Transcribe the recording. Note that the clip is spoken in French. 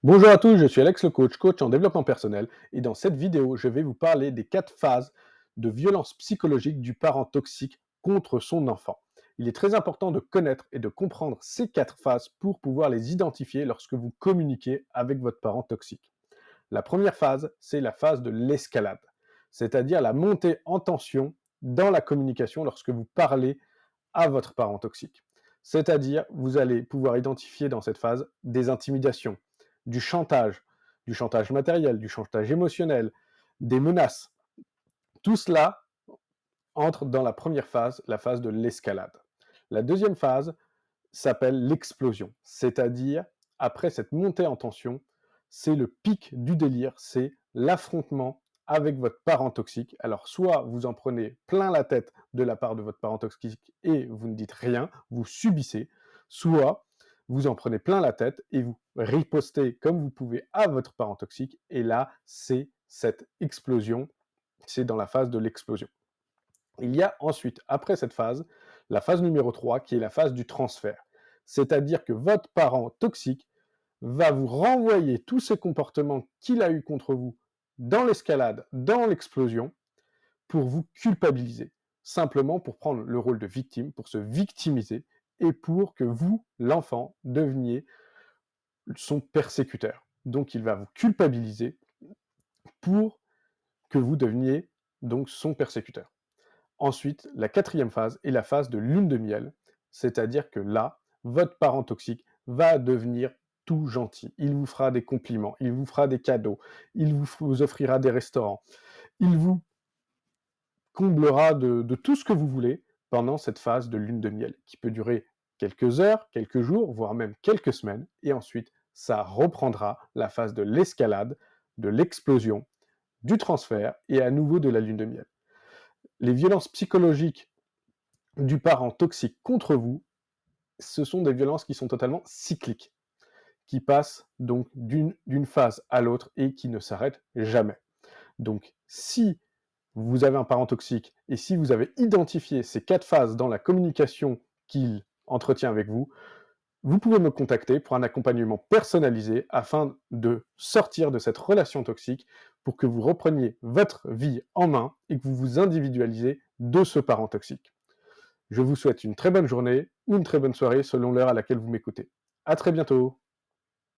Bonjour à tous, je suis Alex le coach, coach en développement personnel, et dans cette vidéo, je vais vous parler des 4 phases de violence psychologique du parent toxique contre son enfant. Il est très important de connaître et de comprendre ces 4 phases pour pouvoir les identifier lorsque vous communiquez avec votre parent toxique. La première phase, c'est la phase de l'escalade, c'est-à-dire la montée en tension dans la communication lorsque vous parlez à votre parent toxique. C'est-à-dire, vous allez pouvoir identifier dans cette phase des intimidations, du chantage matériel, du chantage émotionnel, des menaces. Tout cela entre dans la première phase, la phase de l'escalade. La deuxième phase s'appelle l'explosion, c'est-à-dire, après cette montée en tension, c'est le pic du délire, c'est l'affrontement avec votre parent toxique. Alors, soit vous en prenez plein la tête de la part de votre parent toxique et vous ne dites rien, vous subissez, soit vous en prenez plein la tête et vous ripostez comme vous pouvez à votre parent toxique, et là, c'est cette explosion, c'est dans la phase de l'explosion. Il y a ensuite, après cette phase, la phase numéro 3, qui est la phase du transfert. C'est-à-dire que votre parent toxique va vous renvoyer tous ces comportements qu'il a eus contre vous dans l'escalade, dans l'explosion, pour vous culpabiliser. Simplement pour prendre le rôle de victime, pour se victimiser, et pour que vous, l'enfant, deveniez son persécuteur. Donc il va vous culpabiliser pour que vous deveniez donc son persécuteur. Ensuite, la quatrième phase est la phase de lune de miel, c'est-à-dire que là, votre parent toxique va devenir tout gentil. Il vous fera des compliments, il vous fera des cadeaux, il vous offrira des restaurants, il vous comblera de tout ce que vous voulez pendant cette phase de lune de miel, qui peut durer quelques heures, quelques jours, voire même quelques semaines, et ensuite, ça reprendra la phase de l'escalade, de l'explosion, du transfert, et à nouveau de la lune de miel. Les violences psychologiques du parent toxique contre vous, ce sont des violences qui sont totalement cycliques, qui passent donc d'une phase à l'autre et qui ne s'arrêtent jamais. Donc, si vous avez un parent toxique et si vous avez identifié ces 4 phases dans la communication qu'il entretient avec vous, vous pouvez me contacter pour un accompagnement personnalisé afin de sortir de cette relation toxique pour que vous repreniez votre vie en main et que vous vous individualisez de ce parent toxique. Je vous souhaite une très bonne journée ou une très bonne soirée selon l'heure à laquelle vous m'écoutez. À très bientôt.